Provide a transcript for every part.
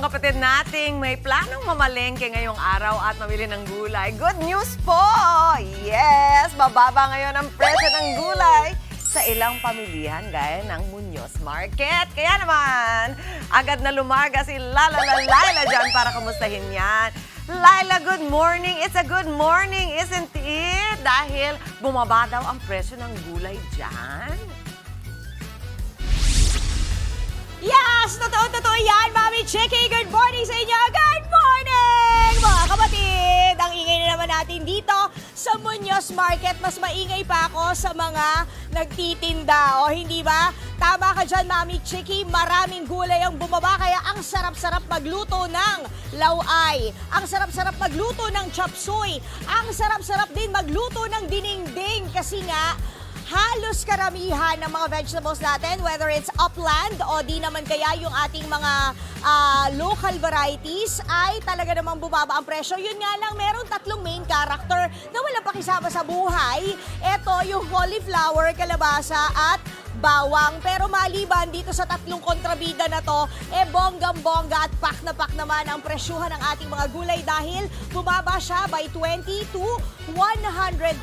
mga kapatid nating may planong mamalengke ngayong araw at mamili ng gulay. Good news po! Yes! Bababa ngayon ang presyo ng gulay sa ilang pamilihan gaya ng Muñoz Market. Kaya naman, agad na lumaga si Laila dyan para kamustahin yan. Laila, good morning. It's a good morning, isn't it? Dahil bumaba daw ang presyo ng gulay dyan. Yes! Totoo yan, Mami Chiki! Good morning sa inyo! Good morning! Mga kapatid! Ang ingay na naman natin dito sa Muñoz Market. Mas maingay pa ako sa mga nagtitinda. O hindi ba? Tama ka dyan, Mami Chiki. Maraming gulay ang bumaba. Kaya ang sarap-sarap magluto ng laway. Ang sarap-sarap magluto ng chop suey. Ang sarap-sarap din magluto ng dinengdeng. Kasi nga, halos karamihan ng mga vegetables natin, whether it's upland o di naman kaya yung ating mga local varieties, ay talaga namang bumaba ang presyo. Yun nga lang, meron tatlong main character na walang pakisama sa buhay. Ito yung cauliflower, kalabasa at bawang. Pero maliban dito sa tatlong kontrabida na to, bonggang-bongga at pak na pak naman ang presyuhan ng ating mga gulay dahil bumaba siya by 20 to 100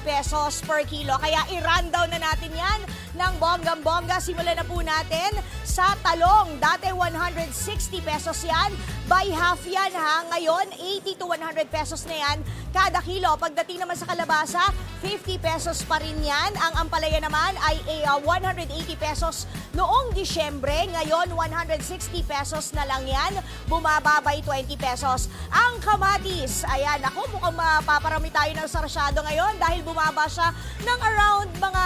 pesos per kilo. Kaya i-rundown na natin yan ng bonggang-bongga. Simulan na po natin sa talong. Dati 160 pesos yan. By half yan ha. Ngayon, 80 to 100 pesos na yan kada kilo. Pagdating naman sa kalabasa, 50 pesos pa rin yan. Ang ampalaya naman ay 180 pesos noong Disyembre. Ngayon, 160 pesos na lang yan. Bumaba by 20 pesos. Ang kamatis, ayan, ako mukhang mapaparami tayo ng sarsyado ngayon dahil bumaba siya ng around mga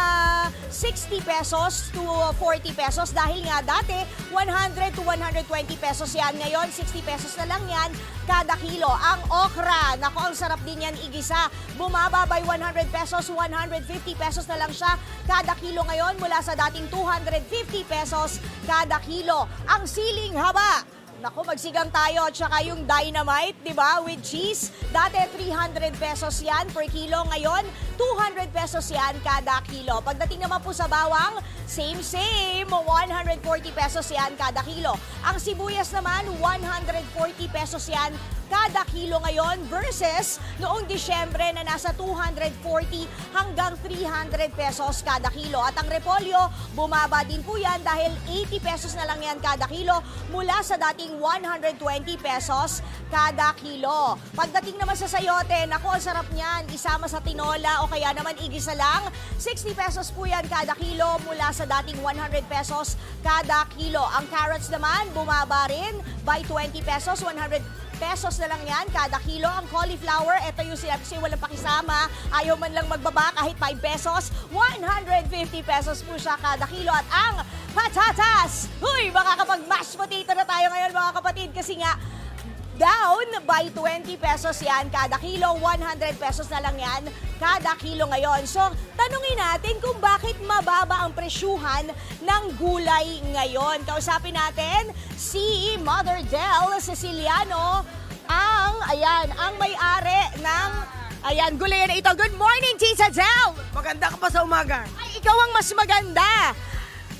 60 pesos to 40 pesos dahil nga dati 100 to 120 pesos yan. Ngayon, 60 pesos na lang yan kada kilo. Ang okra, nako, ang sarap din yan igisa. Bumaba by 100 pesos, 150 pesos na lang siya kada kilo ngayon mula sa dating 250 pesos kada kilo. Ang siling haba, naku, magsigang tayo. Tsaka yung dynamite, di ba, with cheese. Dati 300 pesos yan per kilo. Ngayon, 200 pesos yan kada kilo. Pagdating naman po sa bawang, same. 140 pesos yan kada kilo. Ang sibuyas naman, 140 pesos yan kada kilo ngayon versus noong Disyembre na nasa 240 hanggang 300 pesos kada kilo. At ang repolyo, bumaba din po yan dahil 80 pesos na lang yan kada kilo mula sa dating 120 pesos kada kilo. Pagdating naman sa sayote, naku, ang sarap niyan. Isama sa tinola o kaya naman igisa lang. 60 pesos po yan kada kilo mula sa dating 100 pesos kada kilo. Ang carrots naman, bumaba rin by 20 pesos, 100 pesos na lang yan kada kilo. Ang cauliflower, ito yung sinabi siya, walang pakisama. Ayaw man lang magbaba kahit 5 pesos. 150 pesos po siya kada kilo. At ang patatas, huy, makakapag-mashed potato na tayo ngayon mga kapatid kasi nga, down by 20 pesos yan kada kilo, 100 pesos na lang yan kada kilo ngayon. So, tanungin natin kung bakit mababa ang presyuhan ng gulay ngayon. Kausapin natin si Mother Del Ceciliano, ang may-ari ng gulay na ito. Good morning, Tita Del! Maganda ka pa sa umaga. Ay, ikaw ang mas maganda.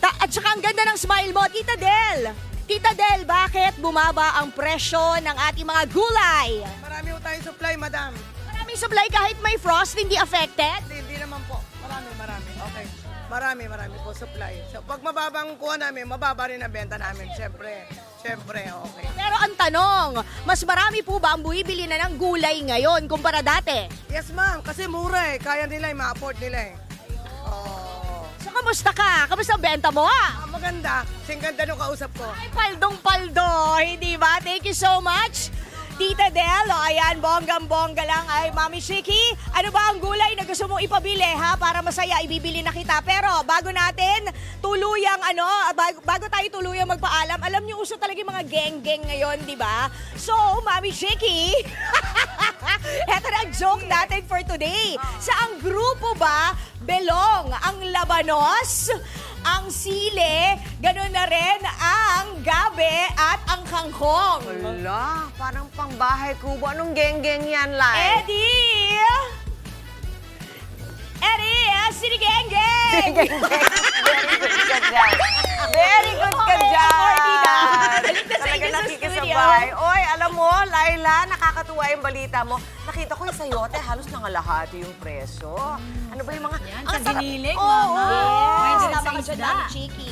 At saka ang ganda ng smile mo, Tita Del. Tita Del, bakit bumaba ang presyo ng ating mga gulay? Marami po tayong supply, madam. Maraming supply kahit may frost, hindi affected? Hindi naman po. Marami. Okay. Marami po supply. So, pag mababang kuha namin, mababa rin ang benta namin. Siyempre, okay. Pero ang tanong, mas marami po ba ang buibili na ng gulay ngayon kumpara dati? Yes, ma'am. Kasi mura eh. Kaya nila, ma-afford nila eh. So, kamusta ka? Kamusta ang benta mo? Maganda. Singkanda nung kausap ko. Ay, paldong-paldo, hindi ba? Thank you so much. Tita Del, ayan, bonggang-bongga lang. Ay, Mami Shiki, ano ba ang gulay na gusto mong ipabili, ha? Para masaya, ibibili na kita. Pero bago natin tuluyang, bago tayo tuluyang magpaalam, alam niyo, uso talaga yung mga geng-geng ngayon, di ba? So, Mami Shiki, eto na ang joke natin for today. Saang grupo ba belong ang labanos, ang sile, gano'n na rin ang gabi at ang kangkong? Wala, parang pangbahay kubo. Anong geng-geng yan, Lai? Eddie! Sini geng-geng! Very good ka dyan. Very good ka Okay, dyan. attorney na. Balik na sa Talaga inyo sa nakikisabay. Oy, alam mo, Laila, nakakatuwa yung balita mo. Nakita ko yung sayote, halos nangalahati yung presyo. Ano ba yung mga... Yan, ang sa sarap- giniling, Oo, mama. oo. Pwede Tama sa ka dyan, isda. Mami Chiki.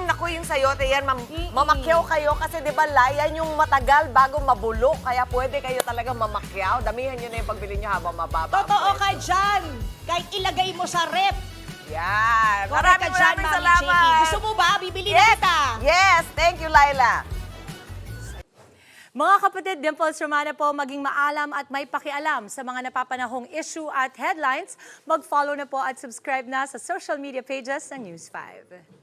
Naku, yung sayote yan, mamakyaw kayo kasi di ba layan yung matagal bago mabulok. Kaya pwede kayo talaga mamakyaw. Damihan nyo na yung pagbili nyo habang mababa. ang Totoo ka presyo. dyan. Kahit ilagay mo sa rep. Yan. Correct ka dyan, Maraming Mami salamat. Chiki. Gusto mo ba? Bibili na kita. Yes, thank you, Laila. Mga kapatid, Dimples Romana po, maging maalam at may pakialam sa mga napapanahong issue at headlines. Mag-follow na po at subscribe na sa social media pages ng News 5.